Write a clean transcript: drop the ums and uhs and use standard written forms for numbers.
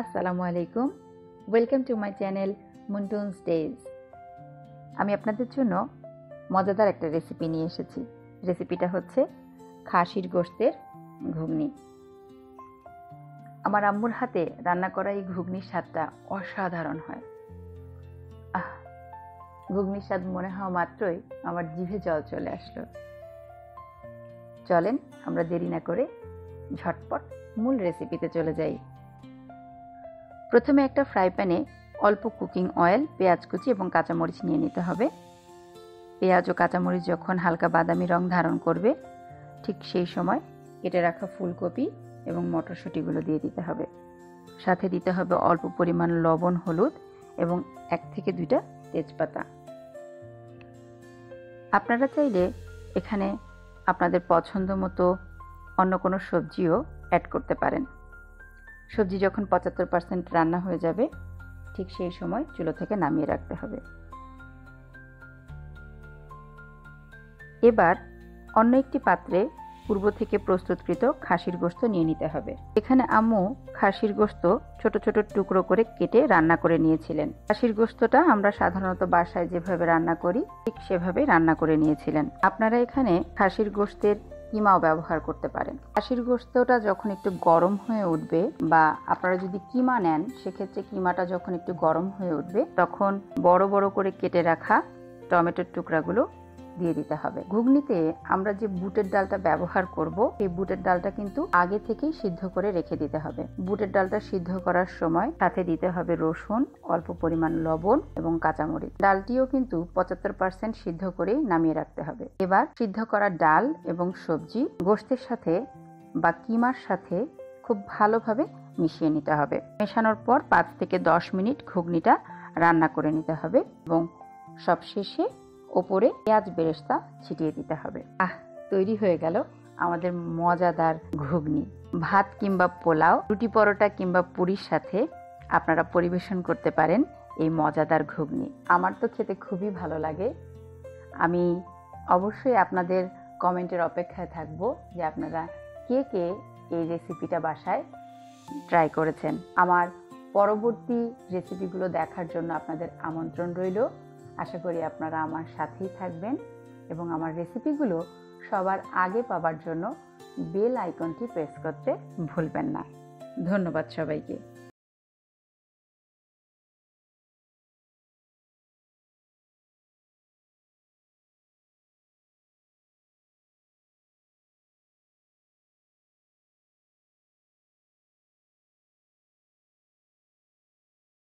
আসসালামু আলাইকুম, welcome to my channel মুনটুনস ডেজ। আমি আপনাদের জন্য মজাদার একটা রেসিপি নিয়ে এসেছি। রেসিপিটা হচ্ছে খাসির গোশতের ঘুগনি। আমার আম্মুর হাতে রান্না করা এই ঘুগনির স্বাদটা অসাধারণ হয়। ঘুগনির স্বাদ মনে হওয়া মাত্রই আমার জিভে জল চলে আসলো। চলেন আমরা দেরি না করে ঝটপট মূল রেসিপিতে চলে যাই। প্রথমে একটা ফ্রাই প্যানে অল্প কুকিং অয়েল, পেঁয়াজ কুচি এবং কাঁচামরিচ নিয়ে নিতে হবে। পেঁয়াজ ও কাঁচামরিচ যখন হালকা বাদামি রং ধারণ করবে, ঠিক সেই সময় কেটে রাখা ফুলকপি এবং মটরশুঁটিগুলো দিয়ে দিতে হবে। সাথে দিতে হবে অল্প পরিমাণ লবণ, হলুদ এবং 1 থেকে 2টা তেজপাতা। আপনারা চাইলে এখানে আপনাদের পছন্দ মতো অন্য কোনো সবজিও অ্যাড করতে পারেন। সবজি যখন 75% রান্না হয়ে যাবে, ঠিক সেই সময় চুলো থেকে নামিয়ে রাখতে হবে। এবার অন্য একটি পাত্রে পূর্ব থেকে প্রস্তুতকৃত খাসির গোশত নিয়ে নিতে হবে। এখানে আম্মু খাসির গোশত ছোট ছোট টুকরো করে কেটে রান্না করে নিয়েছিলেন। খাসির গোশতটা আমরা সাধারণত বাসায় যেভাবে রান্না করি ঠিক সেভাবেই রান্না করে নিয়েছিলেন। আপনারা এখানে খাসির গোশতের কিমাও ব্যবহার করতে পারেন। খাসির গোশতটা যখন একটু গরম হয়ে উঠবে, বা আপনারা যদি কিমা নেন সেক্ষেত্রে কিমাটা যখন একটু গরম হয়ে উঠবে, তখন বড় বড় করে কেটে রাখা টমেটোর টুকরাগুলো দিয়ে দিতে হবে। ঘুগনিতে আমরা যে বুটের ডালটা ব্যবহার করব, এই বুটের ডালটা কিন্তু আগে থেকেই সিদ্ধ করে রেখে দিতে হবে। বুটের ডালটা সিদ্ধ করার সময় সাথে দিতে হবে রসুন, অল্প পরিমাণ লবণ এবং কাঁচামরিচ। ডালটিও কিন্তু 75% সিদ্ধ করেই নামিয়ে রাখতে হবে। এবার সিদ্ধ করা ডাল এবং সবজি গোশতের সাথে বা কিমার সাথে খুব ভালোভাবে মিশিয়ে নিতে হবে। মেশানোর পর 5 থেকে 10 মিনিট ঘুগনিটা রান্না করে নিতে হবে এবং সবশেষে ওপরে পেঁয়াজ বেরেস্তা ছিটিয়ে দিতে হবে। তৈরি হয়ে গেল আমাদের মজাদার ঘুগনি। ভাত কিংবা পোলাও, রুটি পরোটা কিংবা পুরির সাথে আপনারা পরিবেশন করতে পারেন এই মজাদার ঘুগনি। আমার তো খেতে খুবই ভালো লাগে। আমি অবশ্যই আপনাদের কমেন্টের অপেক্ষায় থাকব যে আপনারা কে কে এই রেসিপিটা বাসায় ট্রাই করেছেন। আমার পরবর্তী রেসিপিগুলো দেখার জন্য আপনাদের আমন্ত্রণ রইল। আশা করি আপনারা আমার সাথেই থাকবেন এবং আমার রেসিপিগুলো সবার আগে পাওয়ার জন্য বেল আইকনটি প্রেস করতে ভুলবেন না। ধন্যবাদ সবাইকে।